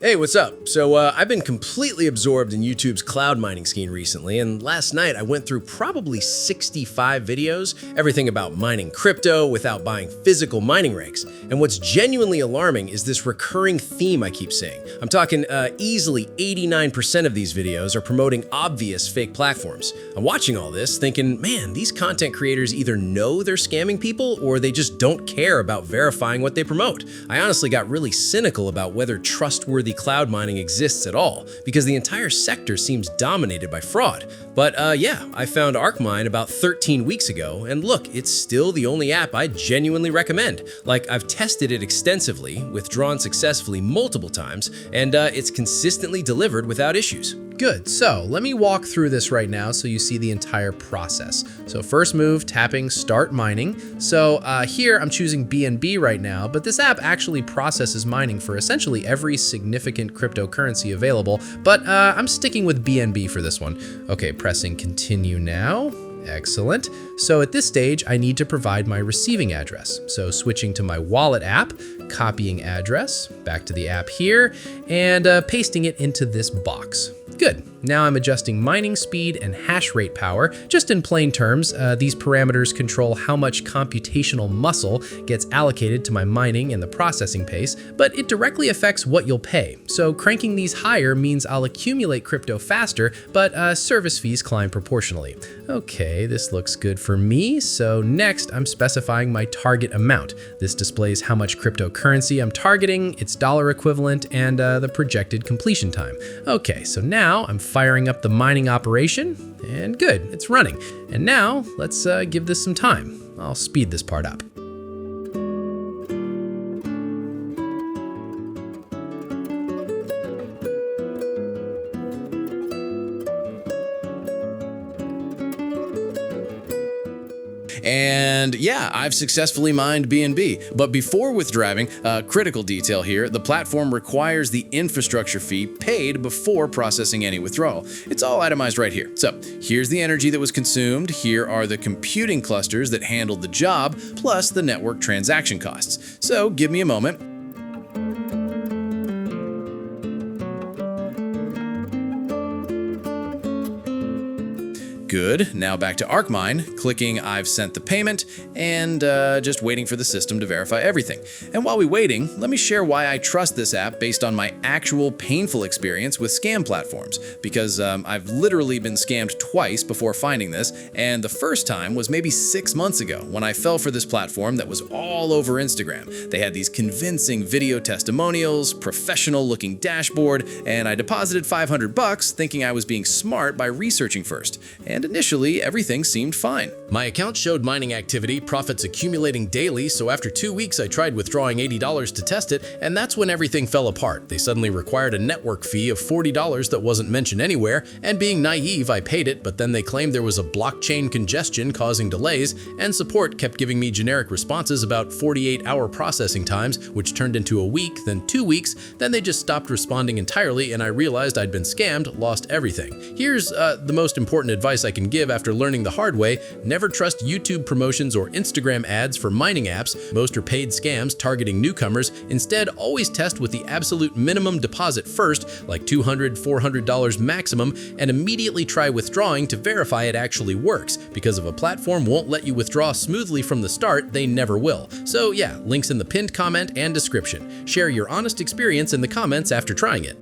Hey, what's up? So I've been completely absorbed in YouTube's cloud mining scheme recently, and last night I went through probably 65 videos, everything about mining crypto without buying physical mining rigs. And what's genuinely alarming is this recurring theme I keep seeing. I'm talking easily 89% of these videos are promoting obvious fake platforms. I'm watching all this thinking, man, these content creators either know they're scamming people or they just don't care about verifying what they promote. I honestly got really cynical about whether trustworthy cloud mining exists at all, because the entire sector seems dominated by fraud. But yeah, I found ArcMine about 13 weeks ago, and look, it's still the only app I genuinely recommend. Like, I've tested it extensively, withdrawn successfully multiple times, and it's consistently delivered without issues. Good, so let me walk through this right now so you see the entire process. So first move, tapping start mining. So here I'm choosing BNB right now, but this app actually processes mining for essentially every significant cryptocurrency available, but I'm sticking with BNB for this one. Okay, pressing continue now. Excellent. So at this stage, I need to provide my receiving address. So switching to my wallet app, copying address, back to the app here, and pasting it into this box. Good. Now I'm adjusting mining speed and hash rate power. Just in plain terms, these parameters control how much computational muscle gets allocated to my mining and the processing pace, but it directly affects what you'll pay. So cranking these higher means I'll accumulate crypto faster, but service fees climb proportionally. Okay, this looks good for me. So next, I'm specifying my target amount. This displays how much cryptocurrency I'm targeting, its dollar equivalent, and the projected completion time. Okay, so now I'm firing up the mining operation, and good, it's running. And now let's give this some time. I'll speed this part up. And yeah, I've successfully mined BNB. But before withdrawing, critical detail here, the platform requires the infrastructure fee paid before processing any withdrawal. It's all itemized right here. So here's the energy that was consumed, here are the computing clusters that handled the job, plus the network transaction costs. So give me a moment. Good. Now back to ArcMine, clicking I've sent the payment, and just waiting for the system to verify everything. And while we're waiting, let me share why I trust this app based on my actual painful experience with scam platforms, because I've literally been scammed twice before finding this, and the first time was maybe 6 months ago when I fell for this platform that was all over Instagram. They had these convincing video testimonials, professional looking dashboard, and I deposited $500 thinking I was being smart by researching first. And initially, everything seemed fine. My account showed mining activity, profits accumulating daily, so after 2 weeks I tried withdrawing $80 to test it, and that's when everything fell apart. They suddenly required a network fee of $40 that wasn't mentioned anywhere, and being naive, I paid it, but then they claimed there was a blockchain congestion causing delays, and support kept giving me generic responses about 48-hour processing times, which turned into a week, then 2 weeks, then they just stopped responding entirely, and I realized I'd been scammed, lost everything. Here's the most important advice I can give after learning the hard way: never trust YouTube promotions or Instagram ads for mining apps. Most are paid scams targeting newcomers. Instead, always test with the absolute minimum deposit first, like $200, $400 maximum, and immediately try withdrawing to verify it actually works, because if a platform won't let you withdraw smoothly from the start, they never will. So yeah, links in the pinned comment and description. Share your honest experience in the comments after trying it.